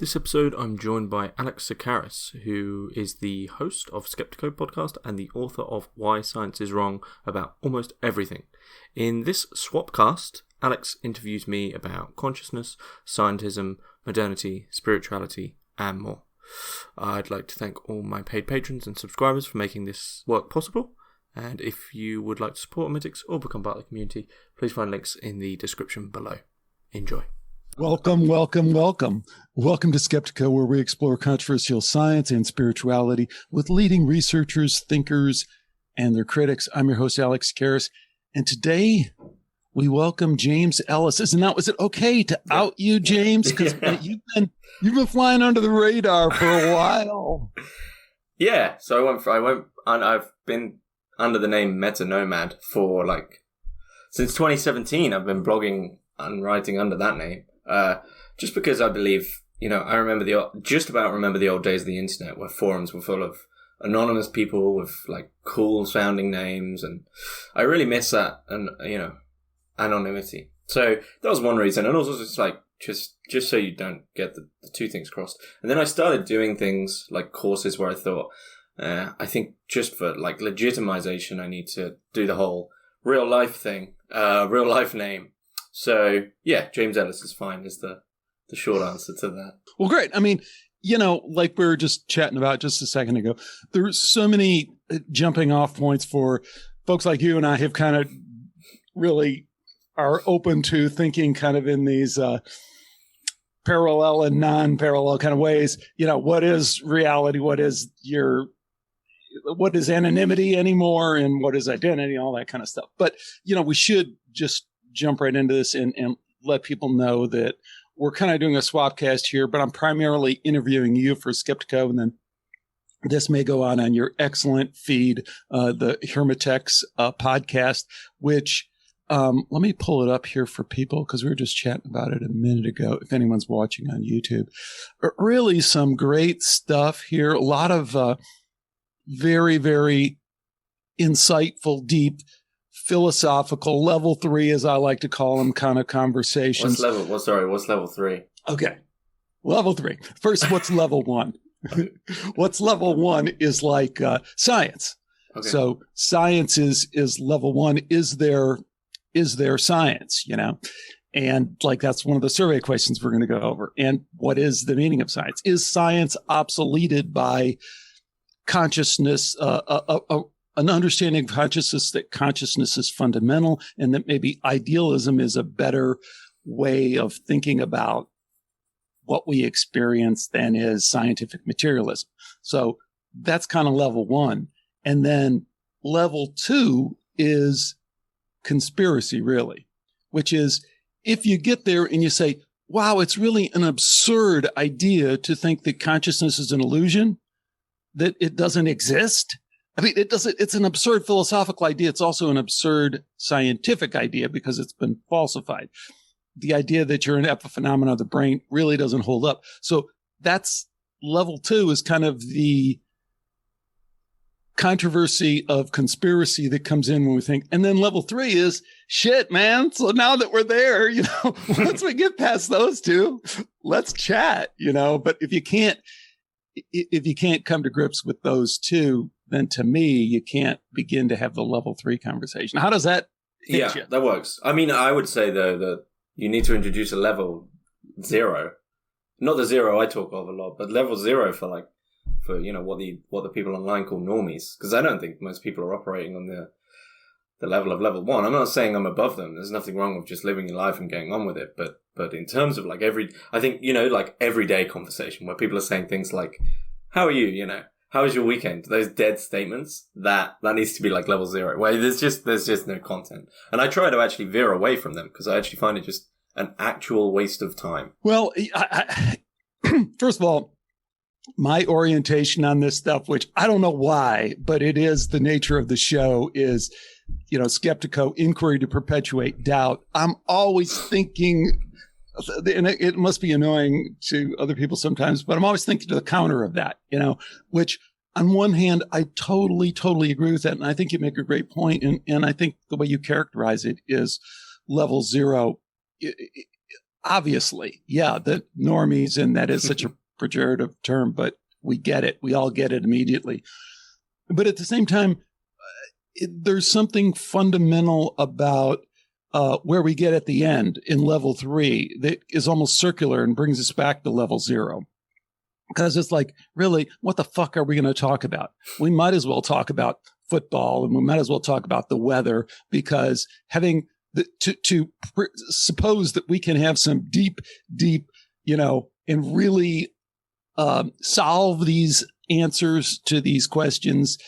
This episode, I'm joined by Alex Tsakiris, who is the host of Skeptico podcast and the author of Why Science is Wrong About Almost Everything. In this Swapcast, Alex interviews me about consciousness, scientism, modernity, spirituality, and more. I'd like to thank all my paid patrons and subscribers for making this work possible. And if you would like to support Hermitix or become part of the community, please find links in the description below. Enjoy. Welcome to Skeptico, where we explore controversial science and spirituality with leading researchers, thinkers, and their critics. I'm your host, Alex Tsakiris, and today we welcome James Ellis. Was it okay to out you, James? Because you've been flying under the radar for a while. Yeah, so I've been under the name Meta Nomad for since 2017. I've been blogging and writing under that name. Just because I believe, I remember just about remember the old days of the internet where forums were full of anonymous people with cool sounding names, and I really miss that, and anonymity. So that was one reason, and also just so you don't get the two things crossed. And then I started doing things like courses where I thought, I think just for legitimization, I need to do the whole real life thing, real life name. So, yeah, James Ellis is fine, is the short answer to that. Well, great. I mean, like we were just chatting about just a second ago, there's so many jumping off points for folks like you and I have kind of really are open to thinking kind of in these parallel and non-parallel kind of ways. What is reality? What is anonymity anymore? And what is identity? All that kind of stuff. But, we should just jump right into this and let people know that we're kind of doing a swapcast here, but I'm primarily interviewing you for Skeptico, and then this may go on your excellent feed, the Hermitix podcast, which let me pull it up here for people because we were just chatting about it a minute ago, if anyone's watching on YouTube. Really some great stuff here, a lot of very, very insightful, deep, philosophical level 3, as I like to call them, kind of conversations. What's level 3? Okay. Level 3. First, what's level 1? What's level 1 is science. Okay. So science is level 1. Is there science, And that's one of the survey questions we're going to go over. And what is the meaning of science? Is science obsoleted by consciousness, an understanding of consciousness, that consciousness is fundamental, and that maybe idealism is a better way of thinking about what we experience than is scientific materialism. So that's kind of level 1. And then level 2 is conspiracy, really, which is if you get there and you say, wow, it's really an absurd idea to think that consciousness is an illusion, that it doesn't exist. I mean, it's an absurd philosophical idea. It's also an absurd scientific idea because it's been falsified. The idea that you're an epiphenomenon of the brain really doesn't hold up. So that's level 2 is kind of the controversy of conspiracy that comes in when we think. And then level 3 is shit, man. So now that we're there, once we get past those two, let's chat, but if you can't come to grips with those two, then to me, you can't begin to have the level 3 conversation. How does that hit you? That works. I mean, I would say, though, that you need to introduce a level 0. Not the 0 I talk of a lot, but level 0 for what the people online call normies. Because I don't think most people are operating on the level of level 1. I'm not saying I'm above them. There's nothing wrong with just living your life and getting on with it. But in terms of everyday conversation where people are saying things like, how are you, how was your weekend? Those dead statements, that needs to be level 0, where there's just no content. And I try to actually veer away from them because I actually find it just an actual waste of time. Well, first of all, my orientation on this stuff, which I don't know why, but it is the nature of the show, is, Skeptico, inquiry to perpetuate doubt. I'm always thinking, and it must be annoying to other people sometimes, but I'm always thinking to the counter of that, which on one hand, I totally, totally agree with that. And I think you make a great point. And I think the way you characterize it is level 0. obviously, yeah, the normies, and that is such a pejorative term, but we get it. We all get it immediately. But at the same time, there's something fundamental about where we get at the end in level 3 that is almost circular and brings us back to level 0. Because it's like, really, what the fuck are we going to talk about? We might as well talk about football, and we might as well talk about the weather, because having suppose that we can have some deep, and really solve these answers to these questions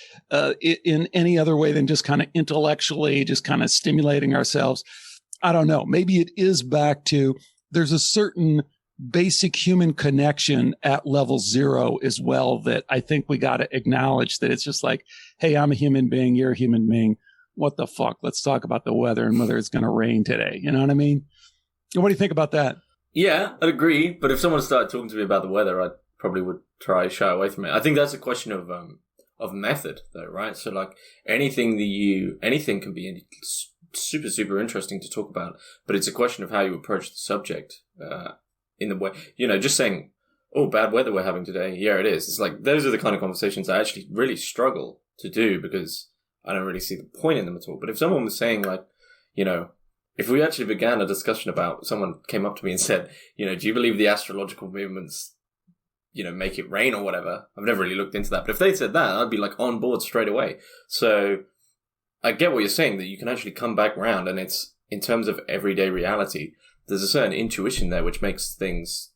in any other way than just kind of intellectually, just kind of stimulating ourselves. I don't know. Maybe it is back to there's a certain basic human connection at level 0 as well that I think we got to acknowledge, that it's just like, hey, I'm a human being, you're a human being. What the fuck? Let's talk about the weather and whether it's going to rain today. You know what I mean? What do you think about that? Yeah, I'd agree. But if someone started talking to me about the weather, I probably would try shy away from it. I think that's a question of method, though, right? So, like, anything can be super, super interesting to talk about, but it's a question of how you approach the subject. In the way, just saying, oh, bad weather we're having today. Yeah, it is. It's like, those are the kind of conversations I actually really struggle to do because I don't really see the point in them at all. But if someone was saying, like, if we actually began a discussion about, someone came up to me and said, do you believe the astrological movements, make it rain or whatever? I've never really looked into that. But if they said that, I'd be like on board straight away. So I get what you're saying, that you can actually come back around, and it's in terms of everyday reality. There's a certain intuition there which makes things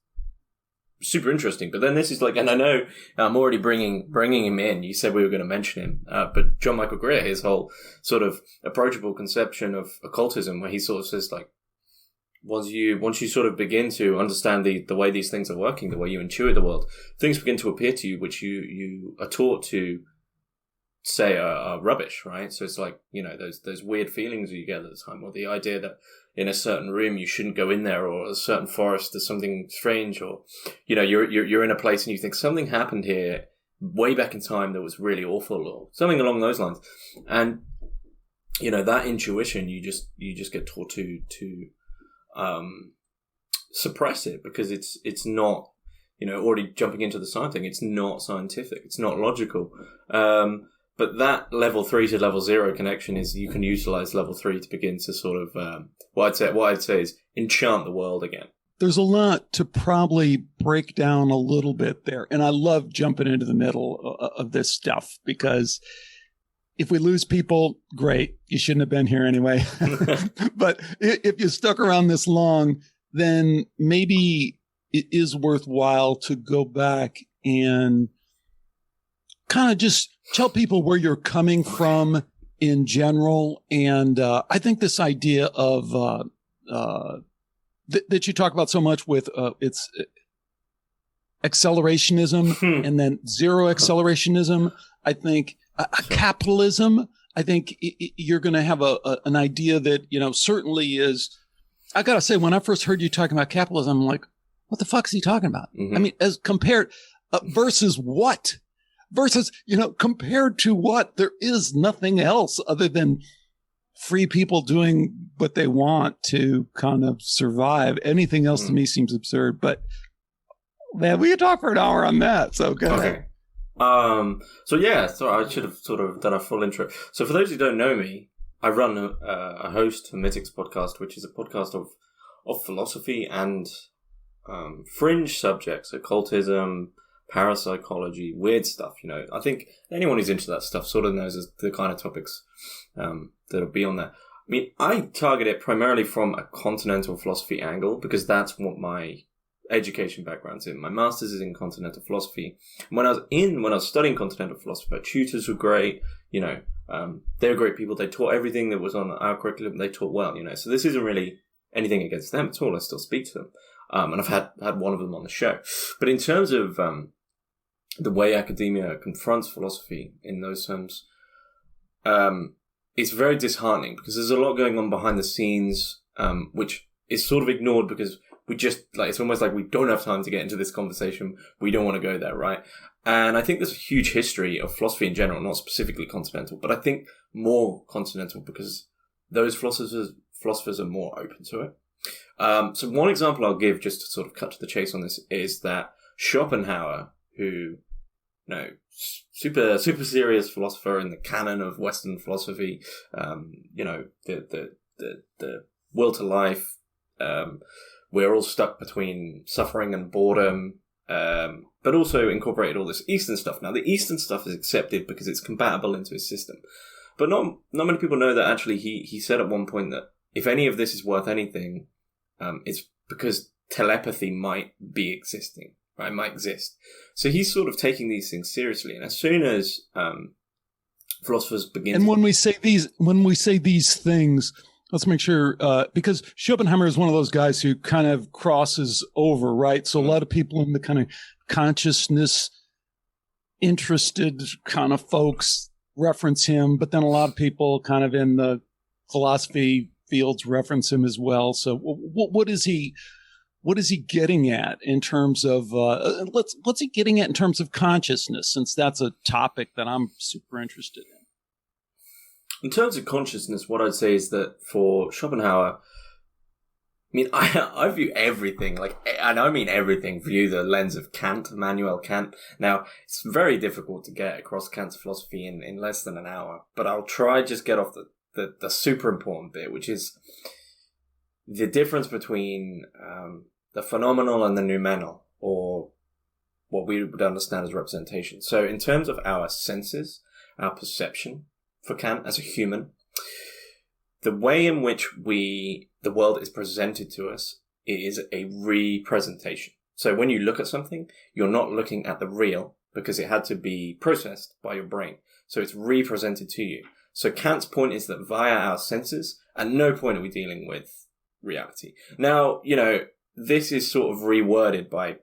super interesting. But then this is like, and I know I'm already bringing him in. You said we were going to mention him, but John Michael Greer, his whole sort of approachable conception of occultism, where he sort of says, like, once you sort of begin to understand the way these things are working, the way you intuit the world, things begin to appear to you which you are taught to say are rubbish, right? So it's like, those weird feelings you get at the time, or the idea that in a certain room you shouldn't go in there, or a certain forest there's something strange, or you're in a place and you think something happened here way back in time that was really awful, or something along those lines. And that intuition, you just get taught to suppress it, because it's not, already jumping into the science thing, it's not scientific, it's not logical. But that level 3 to level 0 connection is, you can utilize level 3 to begin to sort of, what I'd say is enchant the world again. There's a lot to probably break down a little bit there. And I love jumping into the middle of this stuff, because if we lose people, great. You shouldn't have been here anyway. But if you stuck around this long, then maybe it is worthwhile to go back and kind of just tell people where you're coming from in general. And I think this idea of that you talk about so much with it's accelerationism and then zero accelerationism. I think capitalism. I think you're going to have an idea that, certainly is. I got to say, when I first heard you talking about capitalism, I'm like, what the fuck is he talking about? Mm-hmm. I mean, as compared versus what? Versus, compared to what? There is nothing else other than free people doing what they want to kind of survive. Anything else to me seems absurd. But man, we could talk for an hour on that. So go ahead. So I should have sort of done a full intro. So for those who don't know me, I run a host Hermitix podcast, which is a podcast of philosophy and fringe subjects, occultism, parapsychology, weird stuff. I think anyone who's into that stuff sort of knows the kind of topics that'll be on there. I mean, I target it primarily from a continental philosophy angle, because that's what my education background's in. My master's is in continental philosophy. When I was studying continental philosophy, my tutors were great. They were great people. They taught everything that was on our curriculum. They taught well. So this isn't really anything against them at all. I still speak to them, and I've had one of them on the show. But in terms of the way academia confronts philosophy in those terms, it's very disheartening, because there's a lot going on behind the scenes, which is sort of ignored because we just, it's almost like we don't have time to get into this conversation. We don't want to go there, right? And I think there's a huge history of philosophy in general, not specifically continental, but I think more continental, because those philosophers are more open to it. So one example I'll give, just to sort of cut to the chase on this, is that Schopenhauer, who, super serious philosopher in the canon of Western philosophy, the will to life, we're all stuck between suffering and boredom, but also incorporated all this Eastern stuff. Now, the Eastern stuff is accepted because it's compatible into his system. But not many people know that actually he said at one point that if any of this is worth anything, it's because telepathy might be existing, right? Might exist. So he's sort of taking these things seriously. And as soon as philosophers begin, and when we say these things, let's make sure, because Schopenhauer is one of those guys who kind of crosses over, right? So a lot of people in the kind of consciousness interested kind of folks reference him, but then a lot of people kind of in the philosophy fields reference him as well. So what is he getting at in terms of what's he getting at in terms of consciousness, since that's a topic that I'm super interested in? In terms of consciousness, what I'd say is that for Schopenhauer, I mean, I view everything, and I mean everything, through the lens of Kant, Immanuel Kant. Now, it's very difficult to get across Kant's philosophy in less than an hour, but I'll try just get off the super important bit, which is the difference between the phenomenal and the noumenal, or what we would understand as representation. So in terms of our senses, our perception, for Kant as a human, the way in which the world is presented to us is a representation. So when you look at something, you're not looking at the real because it had to be processed by your brain. So it's represented to you. So Kant's point is that via our senses, at no point are we dealing with reality. Now, this is sort of reworded by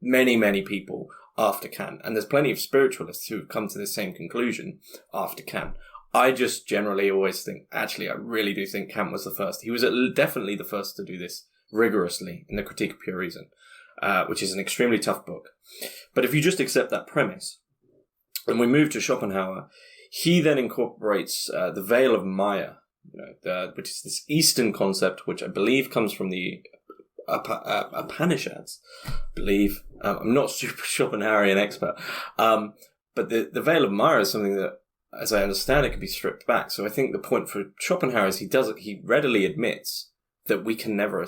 many, many people after Kant. And there's plenty of spiritualists who have come to the same conclusion after Kant. I just generally always think, actually, I really do think Kant was the first. He was definitely the first to do this rigorously in the Critique of Pure Reason, which is an extremely tough book. But if you just accept that premise, and we move to Schopenhauer, he then incorporates the veil of Maya, which is this Eastern concept, which I believe comes from the Upanishads, I believe. I'm not super Schopenhauerian expert, but the veil of Maya is something that, as I understand it, can be stripped back. So I think the point for Schopenhauer is he readily admits that we can never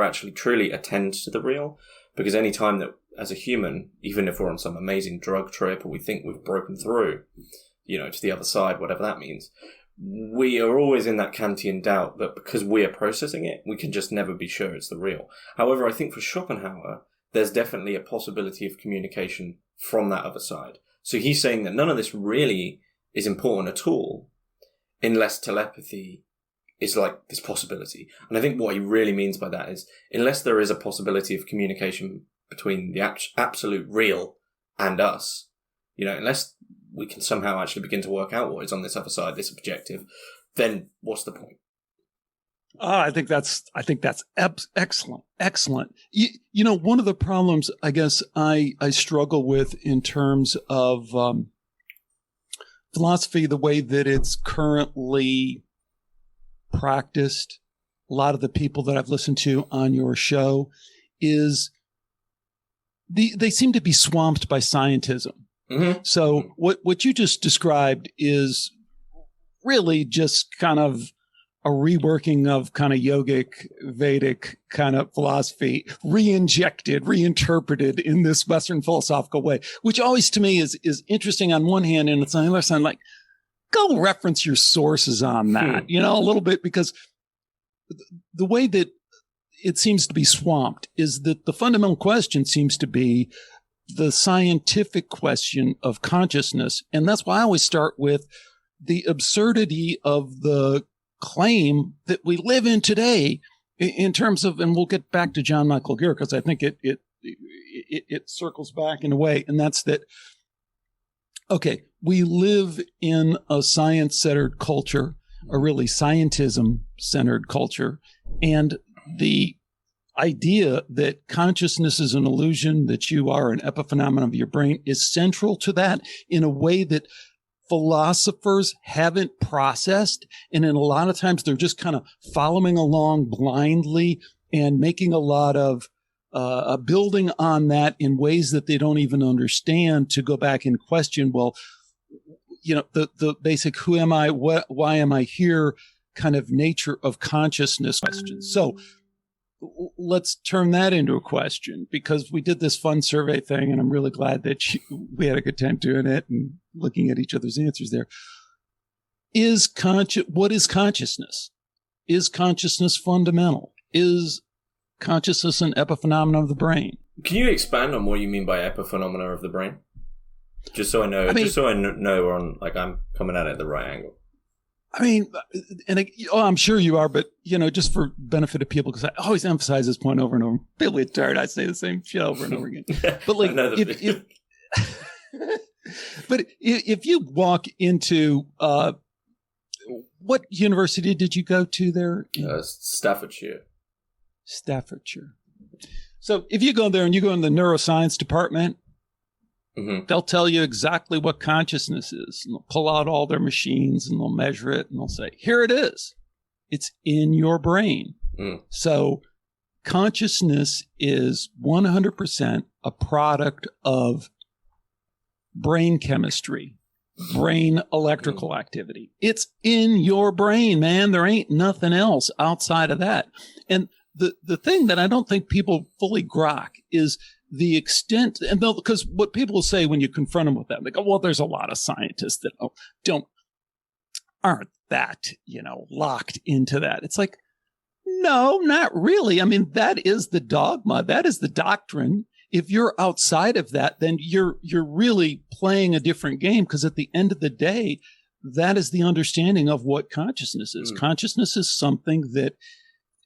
actually truly attend to the real, because any time that, as a human, even if we're on some amazing drug trip or we think we've broken through, to the other side, whatever that means, we are always in that Kantian doubt that because we are processing it, we can just never be sure it's the real. However, I think for Schopenhauer, there's definitely a possibility of communication from that other side. So he's saying that none of this really is important at all unless telepathy is like this possibility. And I think what he really means by that is, unless there is a possibility of communication between the absolute real and us, unless we can somehow actually begin to work out what is on this other side, this objective, then what's the point? I think that's excellent. Excellent. One of the problems I guess I struggle with in terms of philosophy, the way that it's currently practiced, a lot of the people that I've listened to on your show, is they seem to be swamped by scientism. Mm-hmm. So what you just described is really just kind of a reworking of kind of yogic, Vedic kind of philosophy, reinterpreted in this Western philosophical way, which always to me is interesting on one hand, and it's on the other side, like, go reference your sources on that, a little bit, because the way that it seems to be swamped is that the fundamental question seems to be the scientific question of consciousness. And that's why I always start with the absurdity of the claim that we live in today in terms of, and we'll get back to John Michael Gear, because I think it circles back in a way, and that's that, okay, we live in a science-centered culture, a really scientism-centered culture, and the idea that consciousness is an illusion, that you are an epiphenomenon of your brain, is central to that in a way that philosophers haven't processed. And in a lot of times they're just kind of following along blindly and making a lot of building on that in ways that they don't even understand, to go back and question, well, the basic who am I, why am I here kind of nature of consciousness questions. So let's turn that into a question, because we did this fun survey thing, and I'm really glad that we had a good time doing it and looking at each other's answers there. What is consciousness? Is consciousness fundamental? Is consciousness an epiphenomenon of the brain? Can you expand on what you mean by epiphenomena of the brain? Just so I know, we're on, like, I'm coming at it at the right angle. I mean, I'm sure you are, but, just for benefit of people, because I always emphasize this point over and over. People get tired. I say the same shit over and over again. But like, if you walk into, what university did you go to there? Staffordshire. So if you go there and you go in the neuroscience department, mm-hmm. they'll tell you exactly what consciousness is. And they'll pull out all their machines and they'll measure it and they'll say, here it is. It's in your brain. Mm. So consciousness is 100% a product of brain chemistry, brain electrical activity. It's in your brain, man. There ain't nothing else outside of that. And the thing that I don't think people fully grok is the extent, and because what people will say when you confront them with that, they go, well, there's a lot of scientists that aren't that, locked into that. It's like, no, not really. I mean, that is the dogma. That is the doctrine. If you're outside of that, then you're really playing a different game, because at the end of the day, that is the understanding of what consciousness is. Mm. Consciousness is something that,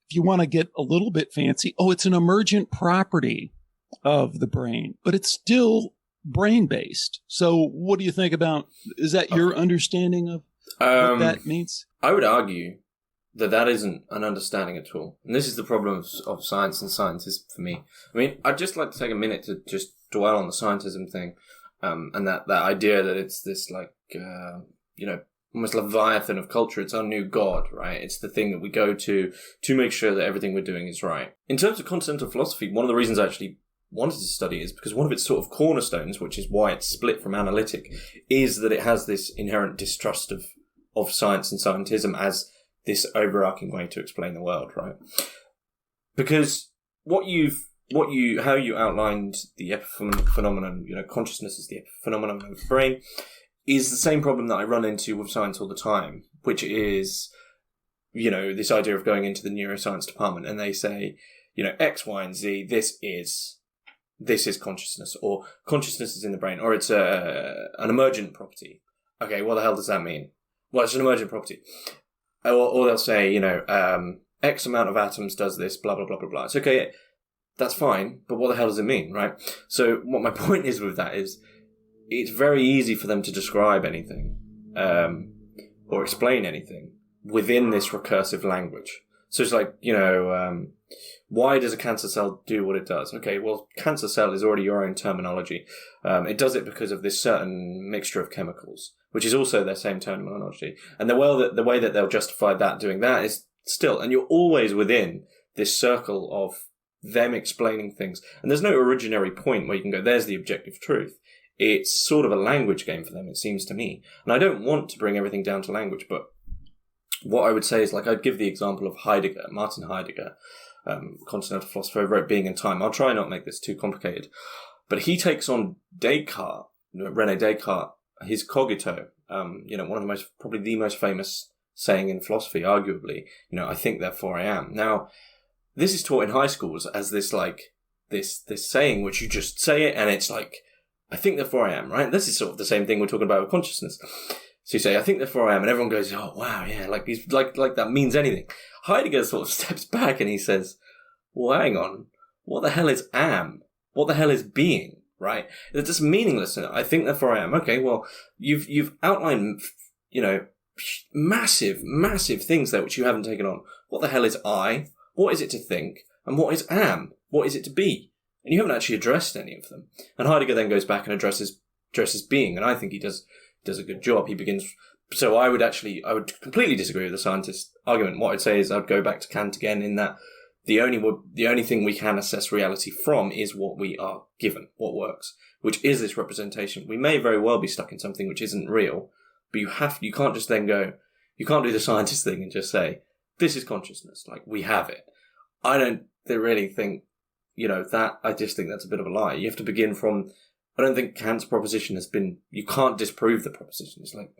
if you want to get a little bit fancy, it's an emergent property of the brain, but it's still brain-based. So what do you think about, is that your understanding of what that means? I would argue that isn't an understanding at all. And this is the problem of science and scientism for me. I mean, I'd just like to take a minute to just dwell on the scientism thing, and that idea that it's this, like, almost Leviathan of culture. It's our new god, right? It's the thing that we go to make sure that everything we're doing is right. In terms of continental philosophy, one of the reasons I actually wanted to study is because one of its sort of cornerstones, which is why it's split from analytic, is that it has this inherent distrust of science and scientism as this overarching way to explain the world, right? Because how you outlined the phenomenon, consciousness is the phenomenon of the brain, is the same problem that I run into with science all the time, which is, this idea of going into the neuroscience department and they say, X, Y, and Z, this is consciousness, or consciousness is in the brain, or it's an emergent property. Okay, what the hell does that mean? Well, it's an emergent property. Or they'll say, X amount of atoms does this, blah, blah, blah, blah, blah. It's okay, that's fine, but what the hell does it mean, right? So what my point is with that is, it's very easy for them to describe anything, or explain anything within this recursive language. So it's like, why does a cancer cell do what it does? Okay, well, cancer cell is already your own terminology. It does it because of this certain mixture of chemicals, which is also their same terminology. And the way that they'll justify that doing that is still, and you're always within this circle of them explaining things. And there's no originary point where you can go, there's the objective truth. It's sort of a language game for them, it seems to me. And I don't want to bring everything down to language, but what I would say is, like, I'd give the example of Heidegger, Martin Heidegger, continental philosopher, wrote Being and Time. I'll try not to make this too complicated. But he takes on Descartes, René Descartes, his cogito, one of probably the most famous saying in philosophy, arguably, I think, therefore I am. Now, this is taught in high schools as this, like, this saying, which you just say it and it's like, I think, therefore I am, right? This is sort of the same thing we're talking about with consciousness. So you say, I think, therefore I am, and everyone goes, oh, wow, yeah, like that means anything. Heidegger sort of steps back and he says, well, hang on, what the hell is am? What the hell is being, right? It's just meaningless. I think, therefore I am. Okay, well, you've outlined, massive things there which you haven't taken on. What the hell is I? What is it to think? And what is am? What is it to be? And you haven't actually addressed any of them. And Heidegger then goes back and addresses being, and I think he does does a good job. He begins. So I would completely disagree with the scientist argument. What I'd say is I'd go back to Kant again in that the only thing we can assess reality from is what we are given, what works, which is this representation. We may very well be stuck in something which isn't real, but you can't just then go, you can't do the scientist thing and just say, this is consciousness, like we have it. I don't really think, that, I just think that's a bit of a lie. You have to begin from, I don't think Kant's proposition has been, you can't disprove the proposition. It's like,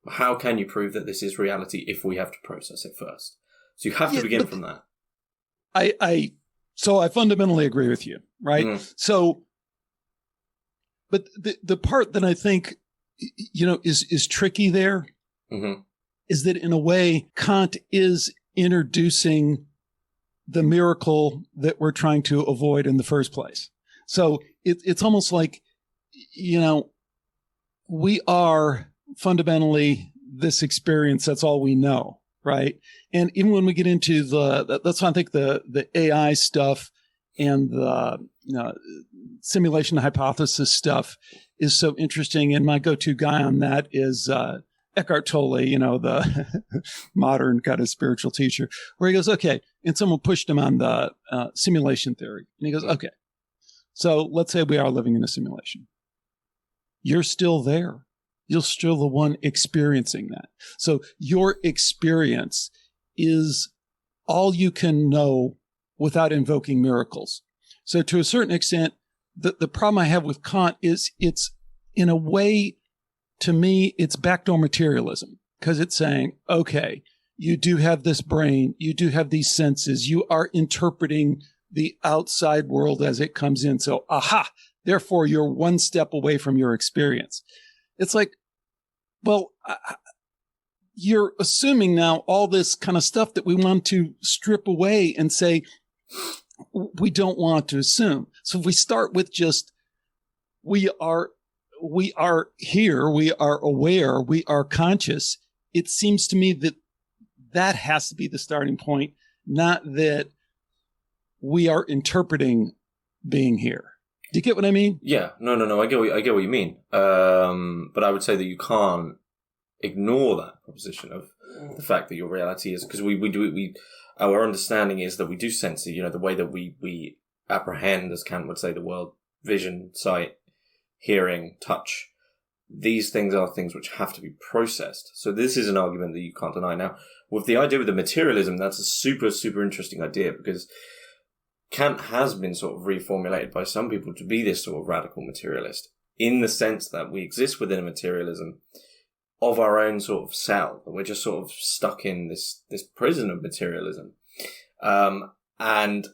how can you prove that this is reality if we have to process it first? So you have to begin from that. So I fundamentally agree with you, right? Mm. So, but the part that I think, is tricky there is that in a way, Kant is introducing the miracle that we're trying to avoid in the first place. So it's almost like, we are fundamentally this experience. That's all we know. Right. And even when we get into that's why I think the AI stuff and the simulation hypothesis stuff is so interesting. And my go-to guy on that is Eckhart Tolle, the modern kind of spiritual teacher, where he goes, okay. And someone pushed him on the simulation theory. And he goes, okay, so let's say we are living in a simulation. You're still there. You're still the one experiencing that. So your experience is all you can know without invoking miracles. So to a certain extent, the problem I have with Kant is it's, in a way, to me, it's backdoor materialism, because it's saying, okay, you do have this brain, you do have these senses, you are interpreting the outside world as it comes in. So, therefore you're one step away from your experience. It's like, well, you're assuming now all this kind of stuff that we want to strip away and say we don't want to assume. So if we start with just we are here, we are aware, we are conscious, it seems to me that has to be the starting point, not that we are interpreting being here. Do you get what I mean? Yeah, no. I get what you mean. But I would say that you can't ignore that proposition of the fact that your reality is, because our understanding is that we do sense it. The way that we apprehend, as Kant would say, the world: vision, sight, hearing, touch. These things are things which have to be processed. So this is an argument that you can't deny. Now, with the idea of the materialism, that's a super, super interesting idea, because Kant has been sort of reformulated by some people to be this sort of radical materialist, in the sense that we exist within a materialism of our own sort of cell, that we're just sort of stuck in this prison of materialism. And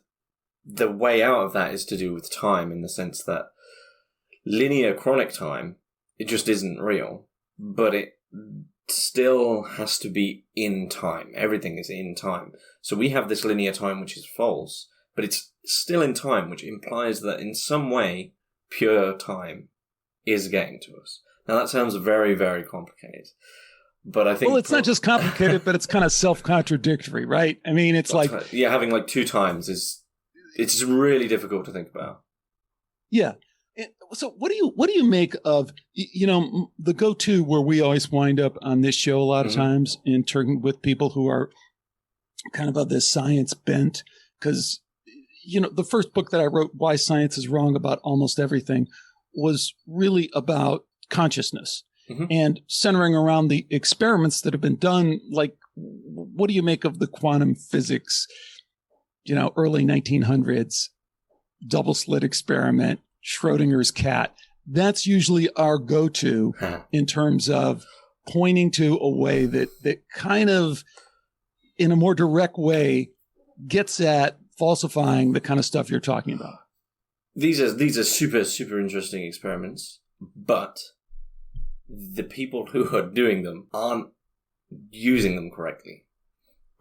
the way out of that is to do with time, in the sense that linear chronic time, it just isn't real, but it still has to be in time. Everything is in time. So we have this linear time which is false, but it's still in time, which implies that in some way, pure time is getting to us. Now, that sounds very, very complicated, but I think... Well, it's not just complicated, but it's kind of self-contradictory, right? I mean, it's like... Yeah, having like two times it's really difficult to think about. Yeah. So what do you make of, the go-to where we always wind up on this show a lot of times in turning with people who are kind of this science bent, because the first book that I wrote, Why Science is Wrong About Almost Everything, was really about consciousness and centering around the experiments that have been done. Like, what do you make of the quantum physics, early 1900s, double slit experiment, Schrodinger's cat? That's usually our go-to in terms of pointing to a way that kind of, in a more direct way, gets at falsifying the kind of stuff you're talking about. These are super, super interesting experiments, but the people who are doing them aren't using them correctly.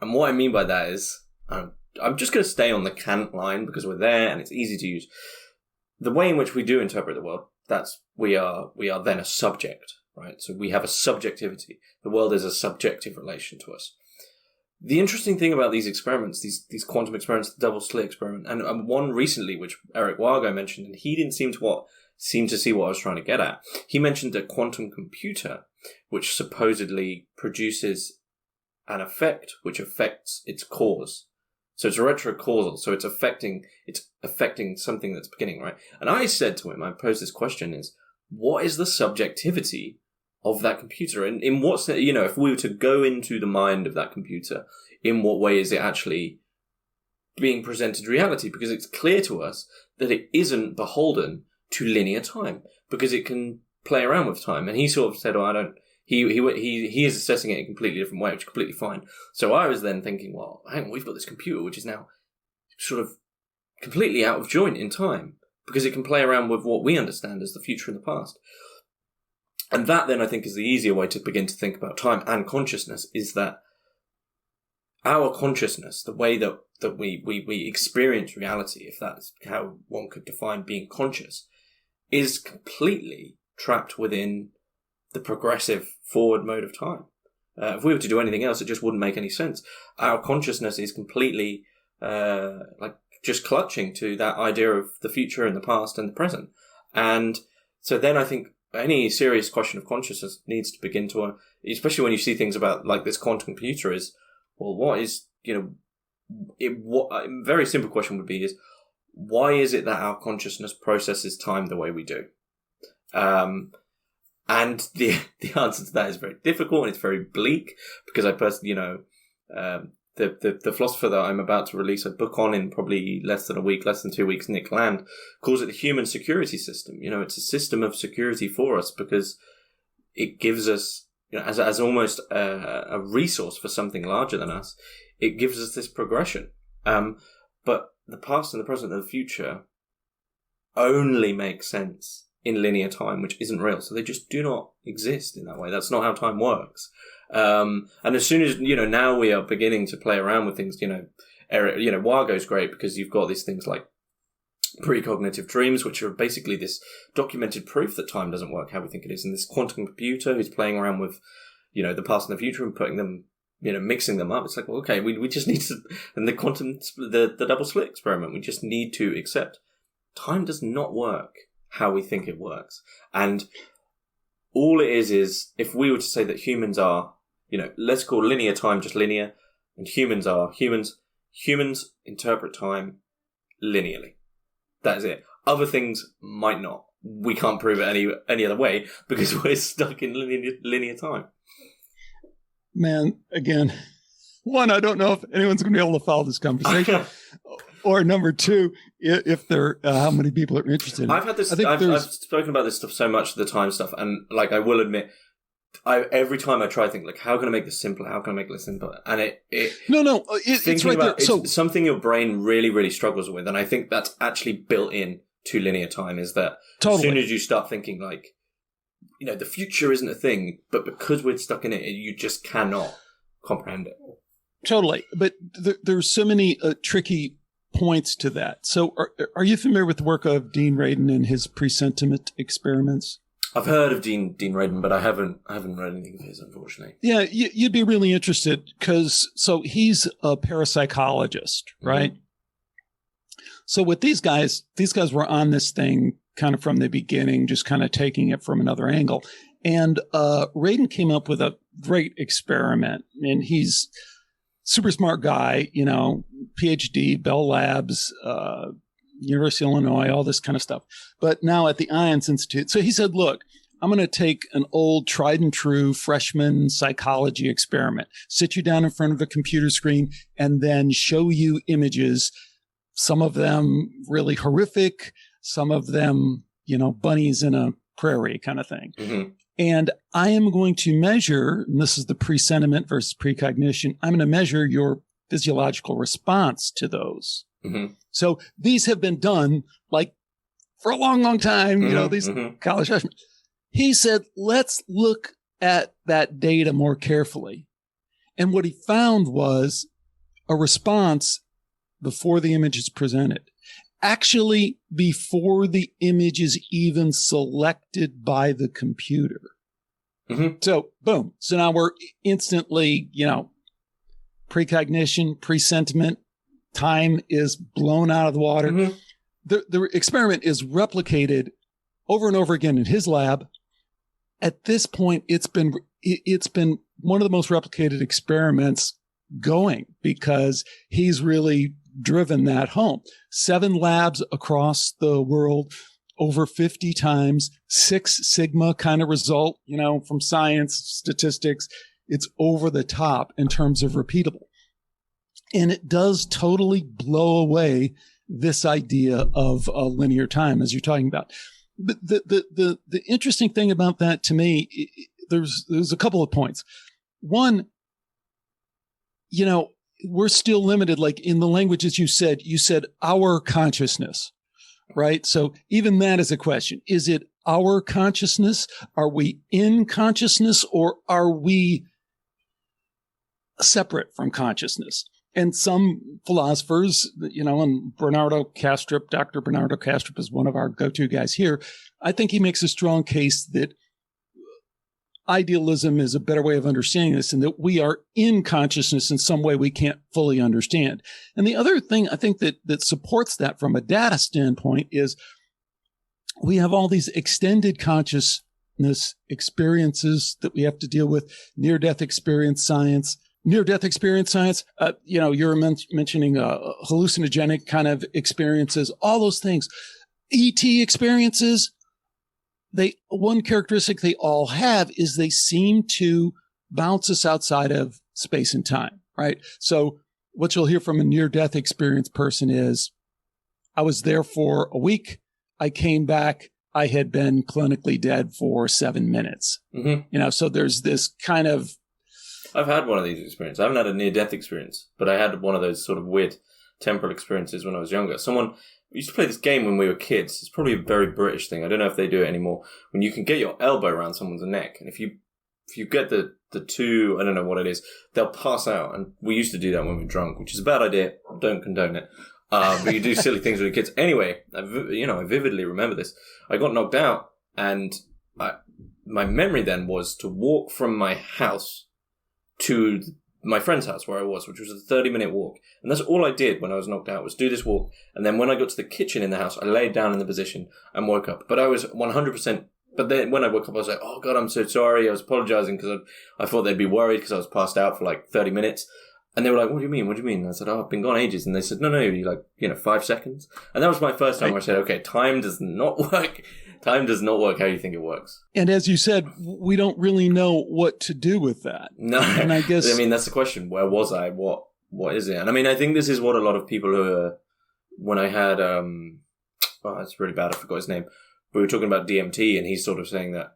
And what I mean by that is, I'm just going to stay on the Kant line because we're there and it's easy to use. The way in which we do interpret the world, we are then a subject, right? So we have a subjectivity. The world is a subjective relation to us. The interesting thing about these experiments, these quantum experiments, the double slit experiment, and one recently, which Eric Wargo mentioned, and he didn't seem to see what I was trying to get at. He mentioned a quantum computer, which supposedly produces an effect which affects its cause. So it's retrocausal. So it's affecting something that's beginning, right? And I said to him, I posed this question is, what is the subjectivity of that computer? And in what sense, if we were to go into the mind of that computer, in what way is it actually being presented reality? Because it's clear to us that it isn't beholden to linear time, because it can play around with time. And he sort of said, "Oh, I don't." He is assessing it in a completely different way, which is completely fine. So I was then thinking, well, hang on, we've got this computer which is now sort of completely out of joint in time, because it can play around with what we understand as the future and the past. And that then I think is the easier way to begin to think about time and consciousness, is that our consciousness, the way that we experience reality, if that's how one could define being conscious, is completely trapped within the progressive forward mode of time. If we were to do anything else, it just wouldn't make any sense. Our consciousness is completely just clutching to that idea of the future and the past and the present. And so then I think any serious question of consciousness needs to begin to, especially when you see things about like this quantum computer, is, well, what is, what a very simple question would be is, why is it that our consciousness processes time the way we do? And the answer to that is very difficult, and it's very bleak, because I personally, the philosopher that I'm about to release a book on in probably less than 2 weeks, Nick Land, calls it the human security system. It's a system of security for us, because it gives us, as almost a resource for something larger than us, it gives us this progression. But the past and the present and the future only make sense in linear time, which isn't real. So they just do not exist in that way. That's not how time works. And as soon as, now we are beginning to play around with things, Wargo's great, because you've got these things like precognitive dreams, which are basically this documented proof that time doesn't work how we think it is. And this quantum computer who's playing around with, the past and the future and putting them, mixing them up. It's like, well, okay, we just need to, and the double slit experiment, we just need to accept time does not work how we think it works. And all it is if we were to say that humans are, let's call linear time just linear, and humans are humans interpret time linearly. That is it. Other things might not. We can't prove it any other way, because we're stuck in linear time. Man, again, one, I don't know if anyone's going to be able to follow this conversation. Or number two, if there, how many people are interested in it. I've had this. I've spoken about this stuff so much, the time stuff, and I will admit, every time I try to think, how can I make this simpler? How can I make this simpler? And it's right there. So it's something your brain really, really struggles with, and I think that's actually built in to linear time. Is that As soon as you start thinking the future isn't a thing, but because we're stuck in it, you just cannot comprehend it. Totally, but there's so many tricky points to that. So are you familiar with the work of Dean Radin and his presentiment experiments? I've heard of Dean Radin, but I haven't read anything of his, unfortunately. Yeah, you'd be really interested, because he's a parapsychologist, right? Mm-hmm. So with these guys were on this thing kind of from the beginning, just kind of taking it from another angle. And Radin came up with a great experiment, and he's super smart guy, PhD, Bell Labs, University of Illinois, all this kind of stuff. But now at the IONS Institute. So he said, look, I'm going to take an old tried and true freshman psychology experiment, sit you down in front of a computer screen, and then show you images, some of them really horrific, some of them, bunnies in a prairie kind of thing. Mm-hmm. And I am going to measure, and this is the presentiment versus precognition, I'm going to measure your physiological response to those. Mm-hmm. So these have been done for a long, long time, these college freshmen. He said, let's look at that data more carefully. And what he found was a response before the image is presented. Actually, before the image is even selected by the computer. Mm-hmm. So, boom. So now we're instantly, precognition, presentiment, time is blown out of the water. Mm-hmm. The experiment is replicated over and over again in his lab. at this point, it's been one of the most replicated experiments going, because he's really driven that home. 7 labs across the world, over 50 times, 6 sigma kind of result, from science, statistics. It's over the top in terms of repeatable. And it does totally blow away this idea of linear time, as you're talking about. But the interesting thing about that to me, there's a couple of points. One, we're still limited, like in the languages you said our consciousness, right? So even that is a question. Is it our consciousness? Are we in consciousness, or are we separate from consciousness? And some philosophers, and Dr. Bernardo Kastrup is one of our go-to guys here. I think he makes a strong case that idealism is a better way of understanding this, and that we are in consciousness in some way we can't fully understand. And the other thing I think that supports that from a data standpoint is we have all these extended consciousness experiences that we have to deal with, near-death experience science. Near-death experience science, you're mentioning hallucinogenic kind of experiences, all those things. ET experiences, one characteristic they all have is they seem to bounce us outside of space and time, right? So what you'll hear from a near-death experience person is, I was there for a week, I came back, I had been clinically dead for 7 minutes. Mm-hmm. So there's this kind of... I've had one of these experiences. I haven't had a near-death experience, but I had one of those sort of weird temporal experiences when I was younger. We used to play this game when we were kids. It's probably a very British thing. I don't know if they do it anymore. When you can get your elbow around someone's neck, and if you get the two, I don't know what it is, they'll pass out. And we used to do that when we were drunk, which is a bad idea. Don't condone it. But you do silly things with your kids. Anyway, I vividly remember this. I got knocked out, and my memory then was to walk from my house to my friend's house where I was, which was a 30-minute walk. And that's all I did when I was knocked out, was do this walk. And then when I got to the kitchen in the house, I laid down in the position and woke up. But I was 100%... But then when I woke up, I was like, oh, God, I'm so sorry. I was apologizing because I thought they'd be worried because I was passed out for like 30 minutes. And they were like, what do you mean? What do you mean? And I said, I've been gone ages. And they said, no, 5 seconds. And that was my first time where I said, okay, time does not work. Time does not work how you think it works. And as you said, we don't really know what to do with that. No. And I guess... that's the question. Where was I? What is it? And I think this is what a lot of people who are... When I had... it's really bad. I forgot his name. But we were talking about DMT, and he's sort of saying that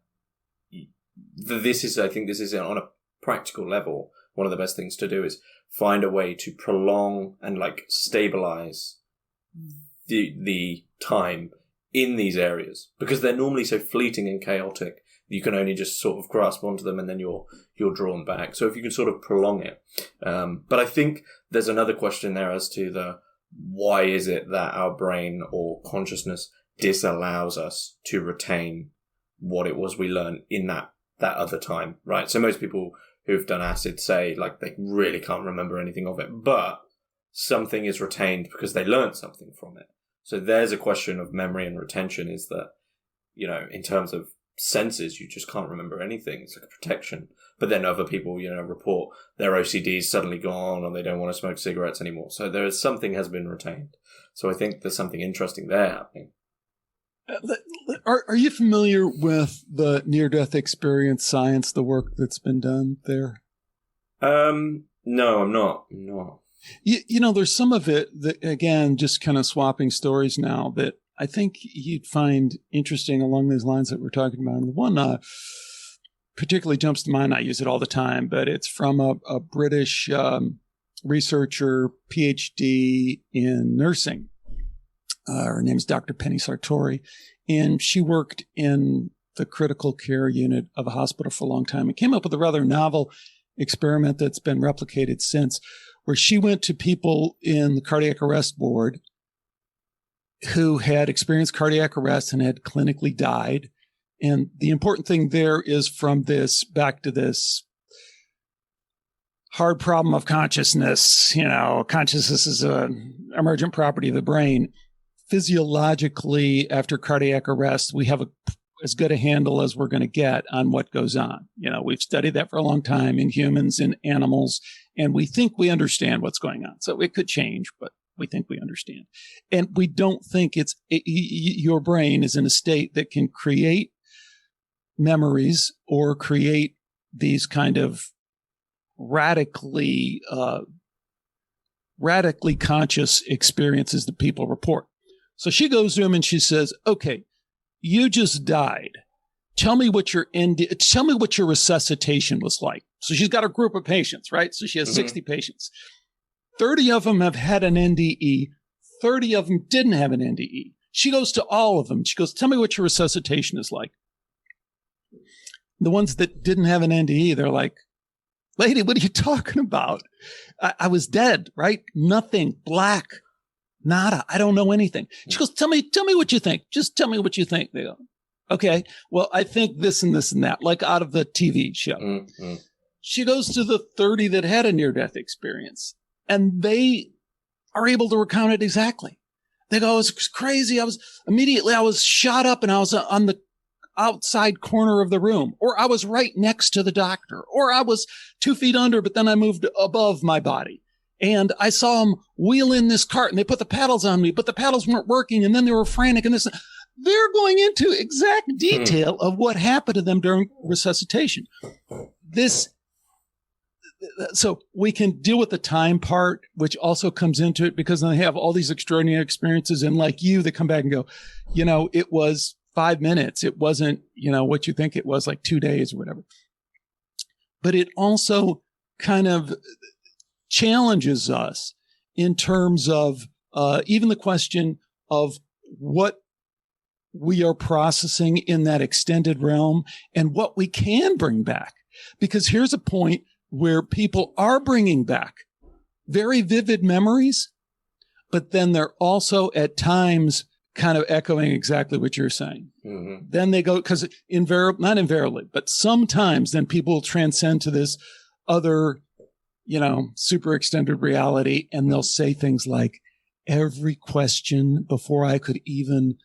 this is on a practical level, one of the best things to do is find a way to prolong and stabilize the time in these areas, because they're normally so fleeting and chaotic. You can only just sort of grasp onto them and then you're drawn back. So if you can sort of prolong it. But I think there's another question there as to why is it that our brain or consciousness disallows us to retain what it was we learned in that other time, right? So most people who've done acid say they really can't remember anything of it, but something is retained because they learned something from it. So there's a question of memory and retention, is that, in terms of senses, you just can't remember anything. It's like a protection. But then other people, report their OCD's suddenly gone, or they don't want to smoke cigarettes anymore. So something has been retained. So I think there's something interesting there happening. Are you familiar with the near-death experience science, the work that's been done there? No, I'm not. There's some of it that, again, just kind of swapping stories now, that I think you'd find interesting along these lines that we're talking about. And the one particularly jumps to mind, I use it all the time, but it's from a British researcher, PhD in nursing. Her name is Dr. Penny Sartori, and she worked in the critical care unit of a hospital for a long time and came up with a rather novel experiment that's been replicated since, where she went to people in the cardiac arrest ward who had experienced cardiac arrest and had clinically died. And the important thing there is, from this back to this hard problem of consciousness. Consciousness is an emergent property of the brain. Physiologically, after cardiac arrest, we have as good a handle as we're going to get on what goes on. We've studied that for a long time in humans and animals, and we think we understand what's going on. So it could change, but we think we understand. And we don't think your brain is in a state that can create memories or create these kind of radically conscious experiences that people report. So she goes to him and she says, okay, you just died. Tell me what your resuscitation was like. So she's got a group of patients, right? So she has 60 patients. 30 of them have had an NDE. 30 of them didn't have an NDE. She goes to all of them. She goes, tell me what your resuscitation is like. The ones that didn't have an NDE, they're like, lady, what are you talking about? I was dead, right? Nothing, black, nada. I don't know anything. She goes, tell me what you think. Just tell me what you think. They go, okay, well, I think this and this and that, like out of the TV show. Mm-hmm. She goes to the 30 that had a near-death experience, and they are able to recount it exactly. They go, it was crazy. I was shot up and I was on the outside corner of the room, or I was right next to the doctor, or I was 2 feet under, but then I moved above my body. And I saw them wheel in this cart and they put the paddles on me, but the paddles weren't working. And then they were frantic and this. They're going into exact detail of what happened to them during resuscitation. So we can deal with the time part, which also comes into it, because they have all these extraordinary experiences. And like you, they come back and go, it was 5 minutes. It wasn't, what you think it was, like 2 days or whatever. But it also kind of challenges us in terms of even the question of what we are processing in that extended realm and what we can bring back. Because here's a point where people are bringing back very vivid memories, but then they're also at times kind of echoing exactly what you're saying. Mm-hmm. Then they go, because not invariably, but sometimes then people transcend to this other, super extended reality, and they'll say things like, every question before I could even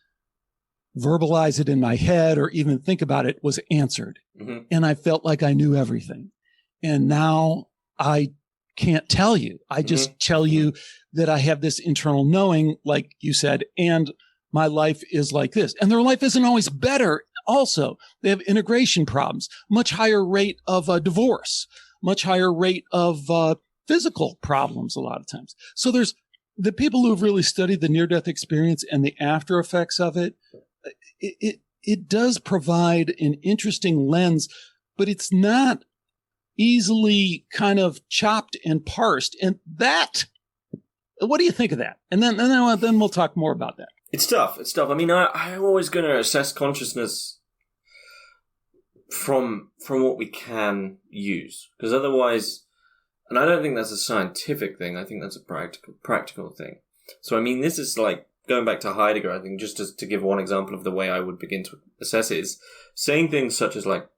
verbalize it in my head or even think about it was answered. Mm-hmm. And I felt like I knew everything. And now I can't tell you. I just tell you that I have this internal knowing, like you said, and my life is like this. And their life isn't always better. Also, they have integration problems, much higher rate of divorce, much higher rate of physical problems a lot of times. So there's the people who've really studied the near-death experience and the after effects of it. It does provide an interesting lens, but it's not easily kind of chopped and parsed. And what do you think of that? And then we'll talk more about that. It's tough. I mean, I'm always going to assess consciousness from what we can use, because otherwise, and I don't think that's a scientific thing. I think that's a practical thing. So, I mean, this is like going back to Heidegger. I think just to give one example of the way I would begin to assess it is saying things such as like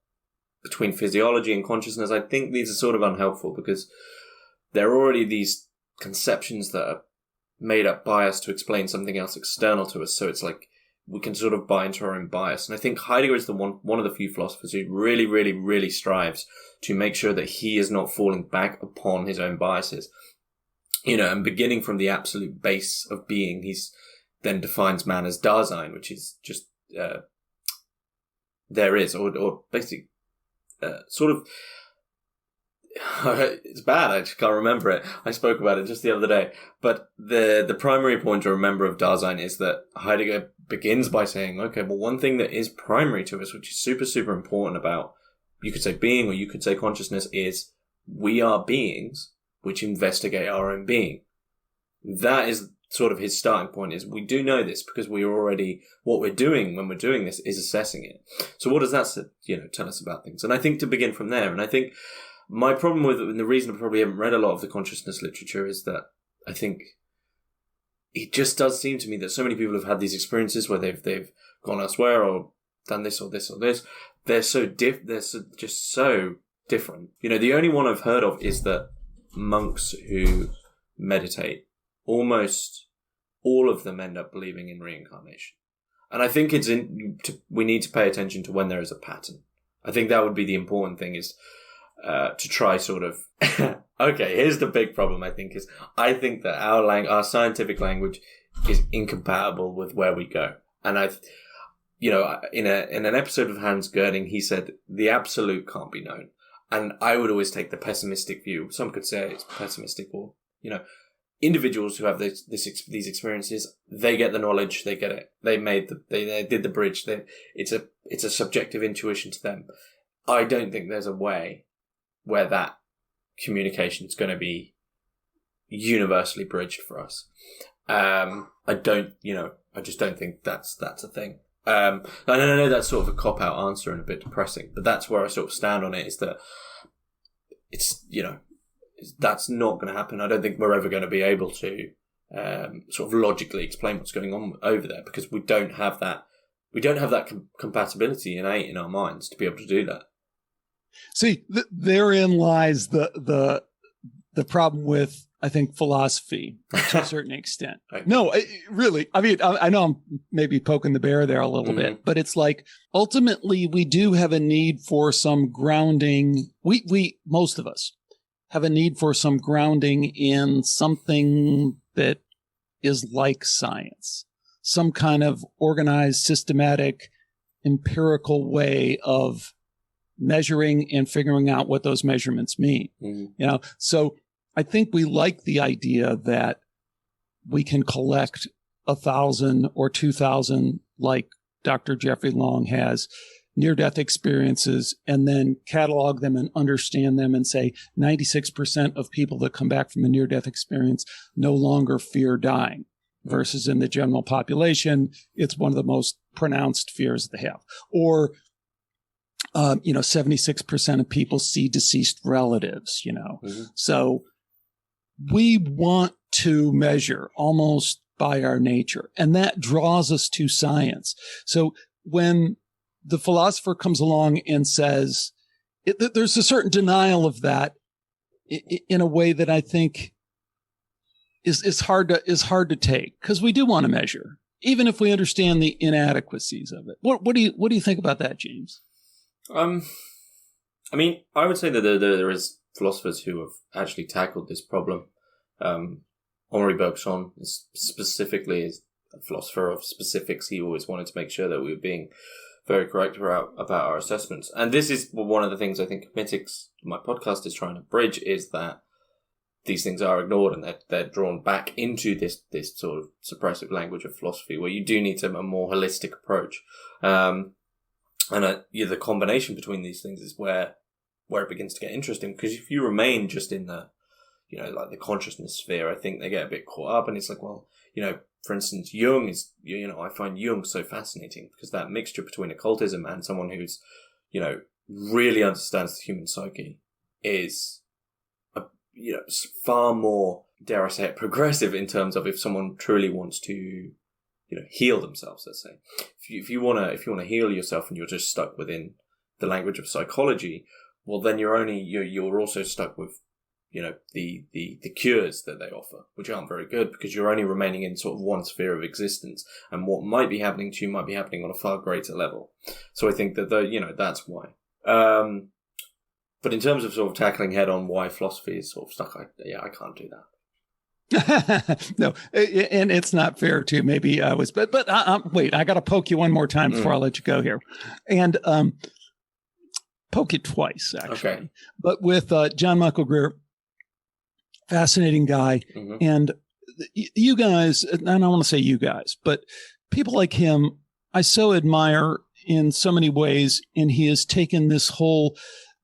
between physiology and consciousness. I think these are sort of unhelpful because there are already these conceptions that are made up bias to explain something else external to us. So it's like we can sort of buy into our own bias. And I think Heidegger is one of the few philosophers who really, really, really strives to make sure that he is not falling back upon his own biases. And beginning from the absolute base of being, he's then defines man as Dasein, which is just there is, or basically sort of. It's bad. I just can't remember it. I spoke about it just the other day. But the primary point to remember of Dasein is that Heidegger begins by saying, okay, well, one thing that is primary to us, which is super, super important about, you could say being or you could say consciousness, is we are beings which investigate our own being. That is sort of his starting point, is we do know this because we are already, what we're doing when we're doing this is assessing it. So what does that, tell us about things? And I think to begin from there, and I think my problem with it, and the reason I probably haven't read a lot of the consciousness literature, is that I think it just does seem to me that so many people have had these experiences where they've gone elsewhere or done this or this or this. They're just so different. The only one I've heard of is that monks who meditate, almost all of them end up believing in reincarnation. And I think we need to pay attention to when there is a pattern. I think that would be the important thing, is to try sort of... Okay, here's the big problem, I think that our scientific language is incompatible with where we go. And in an episode of Hans Göring, he said, the absolute can't be known. And I would always take the pessimistic view. Some could say it's pessimistic, or, individuals who have these experiences, they get the knowledge, they get it. They did the bridge. It's a subjective intuition to them. I don't think there's a way where that communication is going to be universally bridged for us. I just don't think that's a thing. I know that's sort of a cop-out answer and a bit depressing, but that's where I sort of stand on it, is that it's, that's not going to happen. I don't think we're ever going to be able to sort of logically explain what's going on over there, because we don't have that compatibility innate in our minds to be able to do that. See, therein lies the problem with, I think, philosophy to a certain extent. Okay. No, really. I mean, I know I'm maybe poking the bear there a little bit, but it's like, ultimately, we do have a need for some grounding. Most of us have a need for some grounding in something that is like science, some kind of organized, systematic, empirical way of measuring and figuring out what those measurements mean. So I think we like the idea that we can collect 1,000 or 2,000, like Dr. Jeffrey Long has, near-death experiences, and then catalog them and understand them and say 96% of people that come back from a near-death experience no longer fear dying, versus in the general population, it's one of the most pronounced fears they have. Or 76% of people see deceased relatives, So we want to measure almost by our nature, and that draws us to science. So when the philosopher comes along and says, there's a certain denial of that in a way that I think is hard to take, because we do want to measure, even if we understand the inadequacies of it. What do you think about that, James? I mean, I would say that there is philosophers who have actually tackled this problem. Henri Bergson specifically is a philosopher of specifics. He always wanted to make sure that we were being very correct about our assessments. And this is one of the things I think Hermitix, my podcast, is trying to bridge, is that these things are ignored and they're drawn back into this sort of suppressive language of philosophy, where you do need a more holistic approach. The combination between these things is where it begins to get interesting, because if you remain just in the, like the consciousness sphere, I think they get a bit caught up, and it's like, well, for instance, Jung is, I find Jung so fascinating, because that mixture between occultism and someone who's, really understands the human psyche is, far more, dare I say it, progressive in terms of if someone truly wants to, heal themselves, let's say. If you want to heal yourself and you're just stuck within the language of psychology, well, then you're also stuck with, the cures that they offer, which aren't very good, because you're only remaining in sort of one sphere of existence, and what might be happening to you might be happening on a far greater level. So I think that that's why. But in terms of sort of tackling head on why philosophy is sort of stuck, I can't do that. No, and it's not fair to maybe I was, but wait, I got to poke you one more time before I let you go here, and poke it twice actually. Okay. But with John Michael Greer, fascinating guy, and you guys, and I don't want to say you guys, but people like him, I so admire in so many ways, and he has taken this whole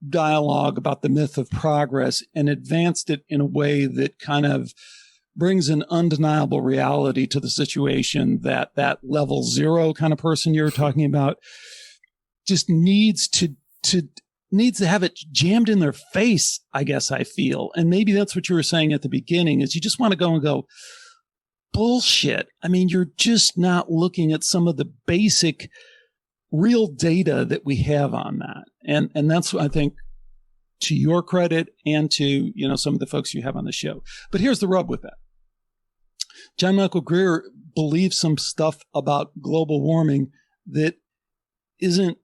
dialogue about the myth of progress and advanced it in a way that kind of brings an undeniable reality to the situation that level zero kind of person you're talking about just needs to have it jammed in their face, I guess I feel. And maybe that's what you were saying at the beginning, is you just want to go and go, bullshit. I mean, you're just not looking at some of the basic real data that we have on that. And that's what I think, to your credit and to, some of the folks you have on the show. But here's the rub with that. John Michael Greer believes some stuff about global warming that isn't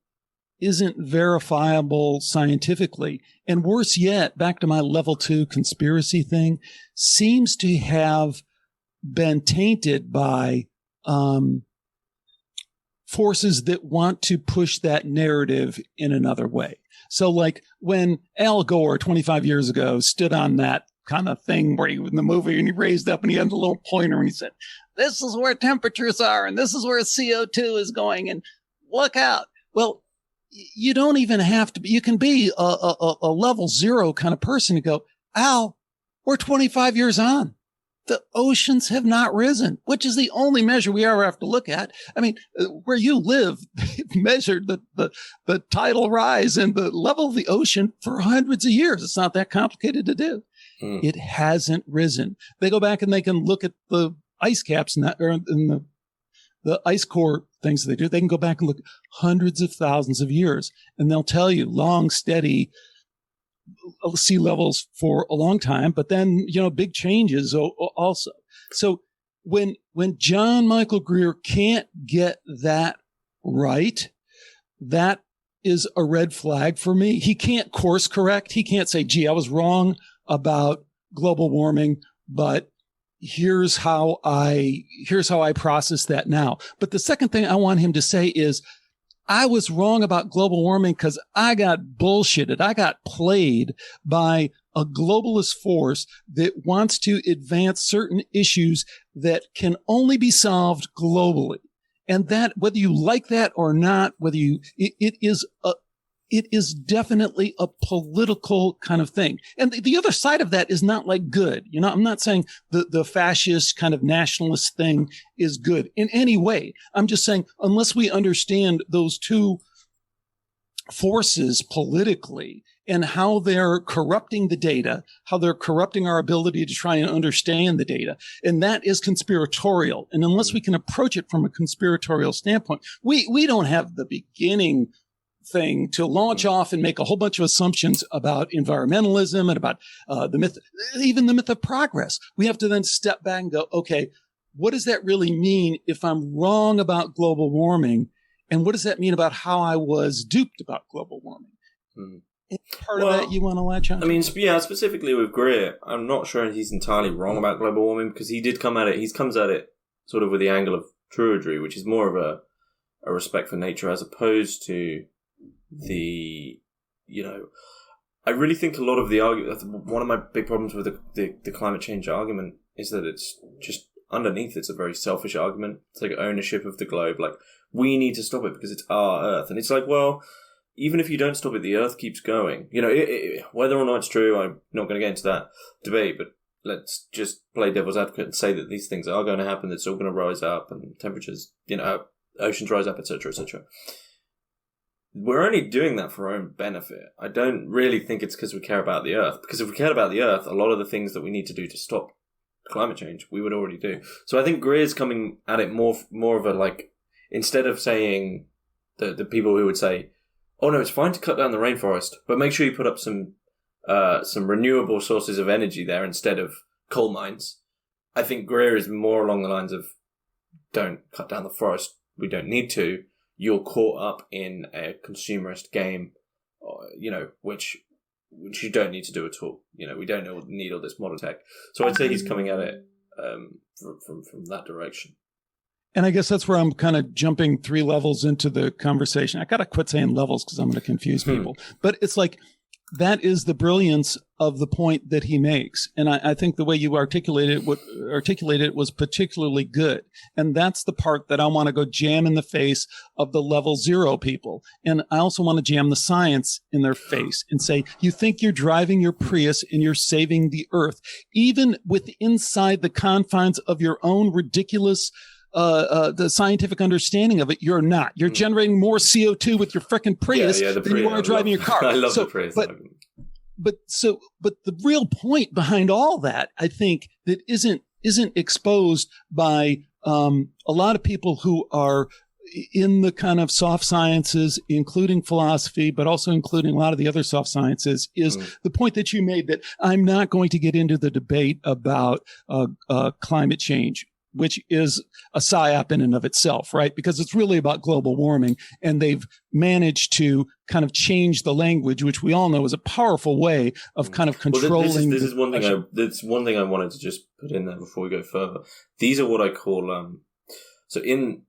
verifiable scientifically. And worse yet, back to my level 2 conspiracy thing, seems to have been tainted by forces that want to push that narrative in another way. So like when Al Gore 25 years ago stood on that kind of thing where he was in the movie and he raised up and he had a little pointer and he said, this is where temperatures are and this is where CO2 is going and look out. Well, you don't even have to be, you can be a level 0 kind of person and go, Al, we're 25 years on. The oceans have not risen, which is the only measure we ever have to look at. I mean, where you live, they've measured the tidal rise and the level of the ocean for hundreds of years. It's not that complicated to do. It hasn't risen. They go back and they can look at the ice caps and the ice core things that they do. They can go back and look hundreds of thousands of years, and they'll tell you long, steady sea levels for a long time, but then, big changes also. So when John Michael Greer can't get that right, that is a red flag for me. He can't course correct. He can't say, gee, I was wrong about global warming, but here's how I process that now. But the second thing I want him to say is, I was wrong about global warming because I got bullshitted. I got played by a globalist force that wants to advance certain issues that can only be solved globally. And that, whether you like that or not, it is definitely a political kind of thing. And the other side of that is not like good. I'm not saying the fascist kind of nationalist thing is good in any way. I'm just saying, unless we understand those two forces politically and how they're corrupting the data, how they're corrupting our ability to try and understand the data, and that is conspiratorial. And unless we can approach it from a conspiratorial standpoint, we don't have the beginning thing to launch off and make a whole bunch of assumptions about environmentalism and about the myth of progress. We have to then step back and go, okay, what does that really mean if I'm wrong about global warming? And what does that mean about how I was duped about global warming? Part of that you want to latch on? I mean, yeah, specifically with Greer, I'm not sure he's entirely wrong about global warming because he comes at it sort of with the angle of truisry, which is more of a respect for nature as opposed to I really think a lot of the argument, one of my big problems with the climate change argument is that it's just underneath, it's a very selfish argument. It's like ownership of the globe. Like, we need to stop it because it's our Earth. And it's like, well, even if you don't stop it, the Earth keeps going. Whether or not it's true, I'm not going to get into that debate, but let's just play devil's advocate and say that these things are going to happen. It's all going to rise up and temperatures, oceans rise up, etc., etc. We're only doing that for our own benefit. I don't really think it's because we care about the Earth. Because if we cared about the Earth, a lot of the things that we need to do to stop climate change, we would already do. So I think Greer's coming at it more of a, instead of saying the people who would say, oh no, it's fine to cut down the rainforest, but make sure you put up some renewable sources of energy there instead of coal mines. I think Greer is more along the lines of, don't cut down the forest. We don't need to. You're caught up in a consumerist game, which you don't need to do at all. We don't need all this modern tech. So I'd say he's coming at it from that direction. And I guess that's where I'm kind of jumping 3 levels into the conversation. I got to quit saying levels because I'm going to confuse people. But it's like, that is the brilliance of the point that he makes. And I think the way you articulated it was particularly good. And that's the part that I want to go jam in the face of the level 0 people. And I also want to jam the science in their face and say, you think you're driving your Prius and you're saving the Earth, even inside the confines of your own ridiculous the scientific understanding of it, you're not. You're generating more CO2 with your frickin' Prius than you are driving your car. I love the Prius. But the real point behind all that, I think, that isn't exposed by a lot of people who are in the kind of soft sciences, including philosophy, but also including a lot of the other soft sciences, is the point that you made that I'm not going to get into the debate about climate change, which is a psyop in and of itself, right? Because it's really about global warming, and they've managed to kind of change the language, which we all know is a powerful way of kind of controlling. This is one thing. That's one thing I wanted to just put in there before we go further. These are what I call so in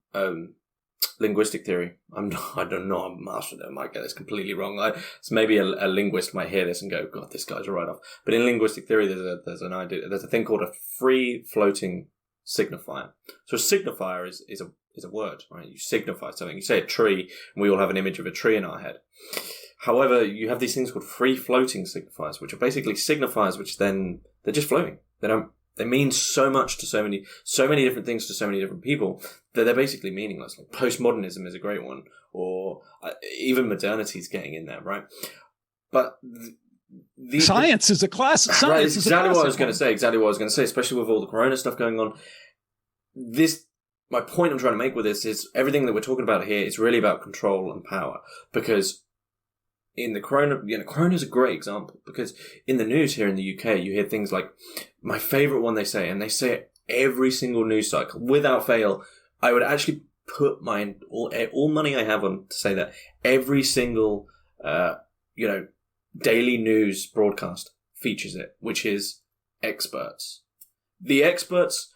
linguistic theory. I don't know. I'm a master there. I might get this completely wrong. So maybe a linguist might hear this and go, "God, this guy's a write-off." But in linguistic theory, there's a thing called a free floating signifier. So a signifier is a word, right? You signify something. You say a tree, and we all have an image of a tree in our head. However, you have these things called free floating signifiers, which are basically signifiers which then they're just floating. They mean so much to so many different things to so many different people that they're basically meaningless. Like postmodernism is a great one, or even modernity is getting in there, right? But science is a class. Science right, is exactly what I was going to say. Exactly what I was going to say. Especially with all the corona stuff going on. My point I'm trying to make with this is everything that we're talking about here is really about control and power. Because in the corona, corona is a great example. Because in the news here in the UK, you hear things like my favorite one. They say it every single news cycle without fail. I would actually put all money I have on to say that every single daily news broadcast features it, which is experts. The experts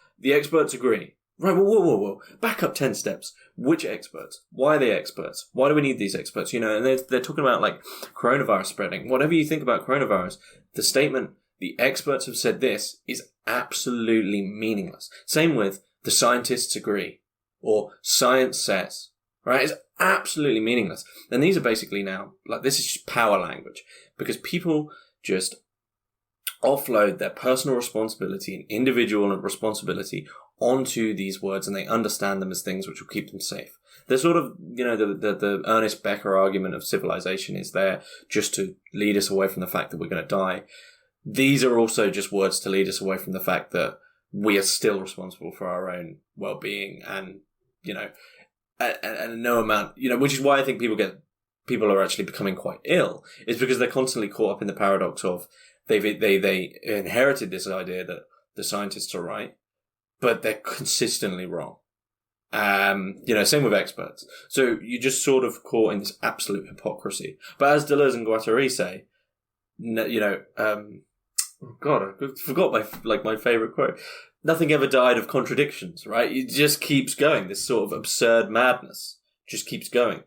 agree. Right, whoa. Back up 10 steps. Which experts? Why are they experts? Why do we need these experts? And they're talking about like coronavirus spreading. Whatever you think about coronavirus, the statement, the experts have said this, is absolutely meaningless. Same with the scientists agree or science says, right? It's absolutely meaningless. And these are basically now, like, this is just power language because people just offload their personal responsibility and individual responsibility onto these words, and they understand them as things which will keep them safe. They're sort of, the Ernest Becker argument of civilization is there just to lead us away from the fact that we're going to die. These are also just words to lead us away from the fact that we are still responsible for our own well-being and no amount, which is why I think people are actually becoming quite ill, is because they're constantly caught up in the paradox of they inherited this idea that the scientists are right, but they're consistently wrong. Same with experts. So you just sort of caught in this absolute hypocrisy. But as Deleuze and Guattari say, God, I forgot my favorite quote. Nothing ever died of contradictions, right? It just keeps going. This sort of absurd madness just keeps going.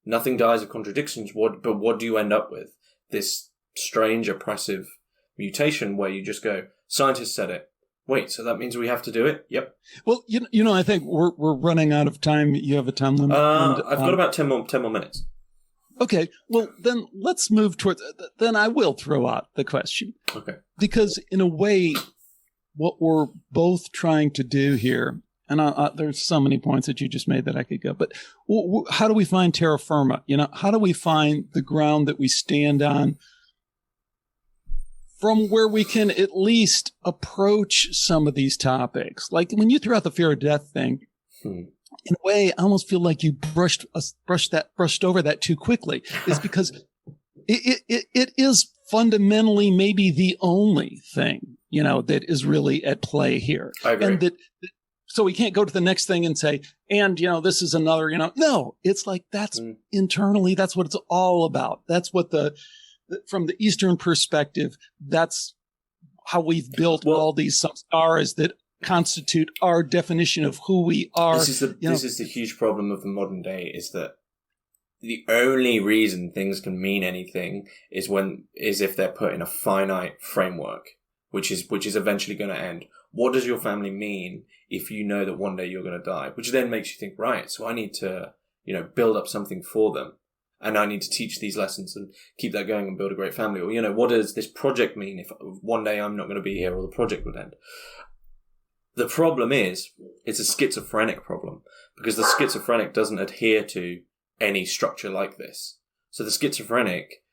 Nothing dies of contradictions. But what do you end up with? This strange, oppressive mutation where you just go, scientists said it. Wait, so that means we have to do it? Yep. Well, I think we're running out of time. You have a time limit? I've got about 10 more minutes. Okay. Well, then let's move towards. Then I will throw out the question. Okay. Because in a way, what we're both trying to do here, and there's so many points that you just made that I could go, but how do we find terra firma? How do we find the ground that we stand on from where we can at least approach some of these topics? Like when you threw out the fear of death thing, in a way, I almost feel like you brushed over that too quickly. Is because it is fundamentally maybe the only thing, that is really at play here. I agree. And so we can't go to the next thing and say, and, this is another, no, it's like that's internally, that's what it's all about. That's what from the Eastern perspective, that's how we've built all these samskaras that constitute our definition of who we are. This is the huge problem of the modern day, is that the only reason things can mean anything is if they're put in a finite framework, which is eventually going to end. What does your family mean if you know that one day you're going to die? Which then makes you think, right, so I need to, build up something for them. And I need to teach these lessons and keep that going and build a great family. Or, what does this project mean if one day I'm not going to be here or the project would end? The problem is, it's a schizophrenic problem because the schizophrenic doesn't adhere to any structure like this. So the schizophrenic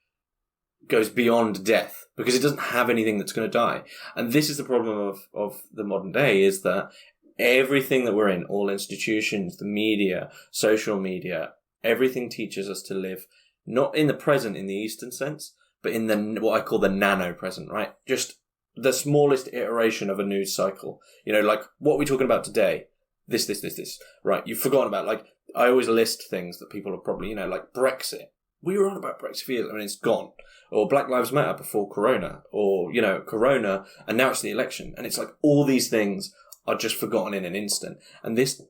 goes beyond death because it doesn't have anything that's going to die. And this is the problem of the modern day, is that everything that we're in, all institutions, the media, social media, everything teaches us to live not in the present in the Eastern sense, but in the what I call the nano present, right? Just the smallest iteration of a news cycle. You know, like what we're talking about today, this, right? You've forgotten about, like, I always list things that people have probably, you know, like Brexit. We were on about Brexit for years, I mean, it's gone. Or Black Lives Matter before Corona, or, you know, Corona, and now it's the election. And it's like all these things are just forgotten in an instant. And this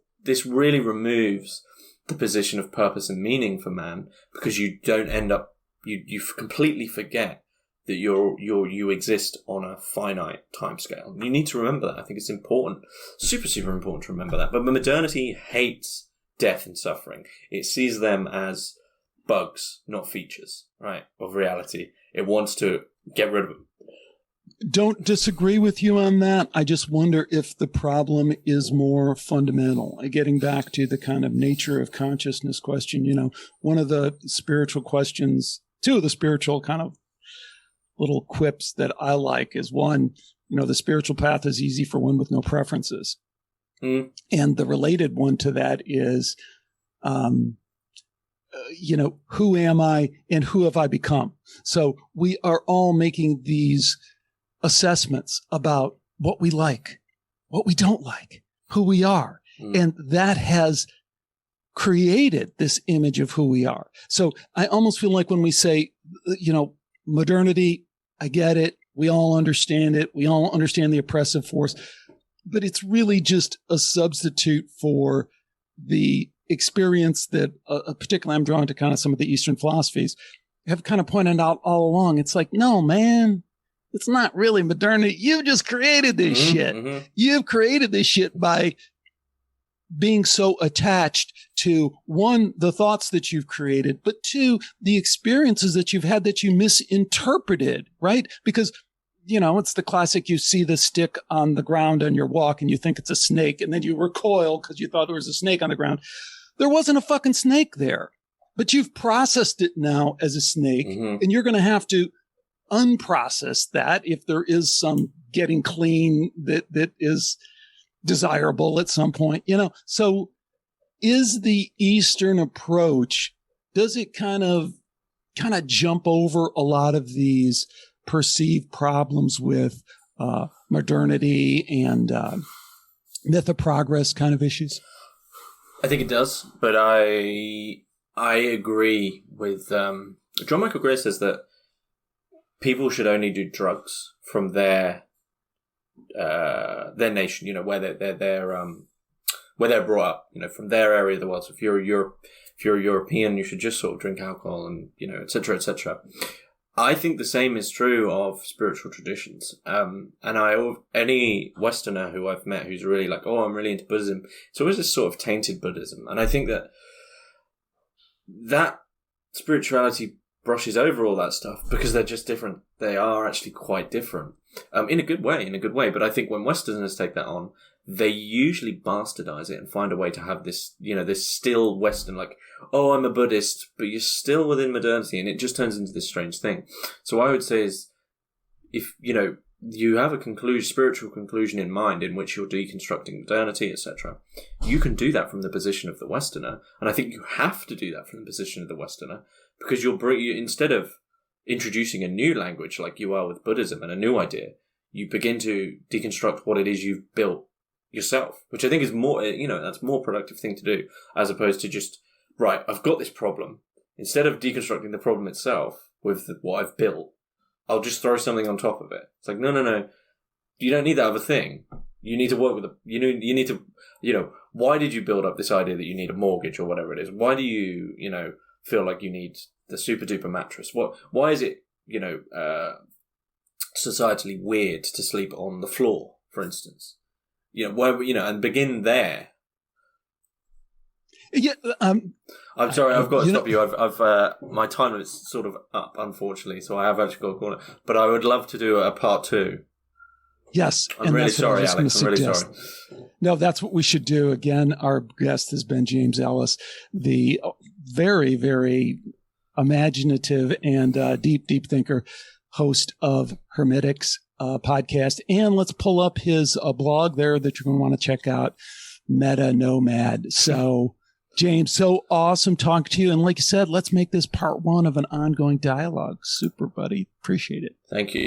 really removes the position of purpose and meaning for man, because you don't end up, you completely forget that you exist on a finite timescale. You need to remember that. I think it's important, super, super important to remember that. But modernity hates death and suffering. It sees them as bugs, not features, right, of reality. It wants to get rid of them. Don't disagree with you on that. I just wonder if the problem is more fundamental. Getting back to the kind of nature of consciousness question, you know, one of the spiritual questions, two of the spiritual kind of little quips that I like is, one, you know, the spiritual path is easy for one with no preferences. And the related one to that is, you know, who am I and who have I become? So we are all making these assessments about what we like, what we don't like, who we are. And that has created this image of who we are. So I almost feel like when we say, you know, modernity, I get it. We all understand it. We all understand the oppressive force, but it's really just a substitute for the experience that particularly I'm drawn to kind of some of the Eastern philosophies have kind of pointed out all along. It's like, no, man, it's not really modernity. You just created this shit. You've created this shit by being so attached to, one, the thoughts that you've created, but two, the experiences that you've had that you misinterpreted, right? Because, you know, it's the classic, you see the stick on the ground on your walk and you think it's a snake, and then you recoil because you thought there was a snake on the ground. There wasn't a fucking snake there, but you've processed it now as a snake, and you're going to have to unprocess that if there is some getting clean that is desirable at some point, you know. So is the Eastern approach, does it kind of jump over a lot of these perceived problems with modernity and myth of progress kind of issues? I think it does, but I agree with John Michael Greer says that people should only do drugs from their nation, you know, where they're brought up, you know, from their area of the world. So if you're a European, you should just sort of drink alcohol and, you know, etc., etc. I think the same is true of spiritual traditions. And any Westerner who I've met who's really like, oh, I'm really into Buddhism, it's always this sort of tainted Buddhism. And I think that spirituality brushes over all that stuff because they're just different. They are actually quite different. In a good way. But I think when Westerners take that on, they usually bastardize it and find a way to have this, you know, this still Western, like, oh, I'm a Buddhist, but you're still within modernity, and it just turns into this strange thing. So what I would say is, if, you know, you have a spiritual conclusion in mind in which you're deconstructing modernity, etc., you can do that from the position of the Westerner, and I think you have to do that from the position of the Westerner, because instead of introducing a new language like you are with Buddhism and a new idea, you begin to deconstruct what it is you've built yourself, which I think is more, you know, that's a more productive thing to do, as opposed to just, right, I've got this problem. Instead of deconstructing the problem itself with what I've built, I'll just throw something on top of it. It's like, no. You don't need that other thing. You need to work with it. You need to, you know, why did you build up this idea that you need a mortgage or whatever it is? Why do you, you know, feel like you need the super duper mattress? Why is it, you know, societally weird to sleep on the floor, for instance? You know, why, you know, and begin there. Yeah, I'm sorry, I've got to stop you. I've my time is sort of up, unfortunately, so I have actually got to call it. But I would love to do a part 2. Yes, I'm really sorry, Alex. I'm really sorry. No, that's what we should do. Again, our guest has been James Ellis, the very, very imaginative and deep thinker, host of Hermitix podcast. And let's pull up his blog there that you're going to want to check out, Meta Nomad. So, James, so awesome talking to you. And like I said, let's make this part one of an ongoing dialogue. Super, buddy. Appreciate it. Thank you.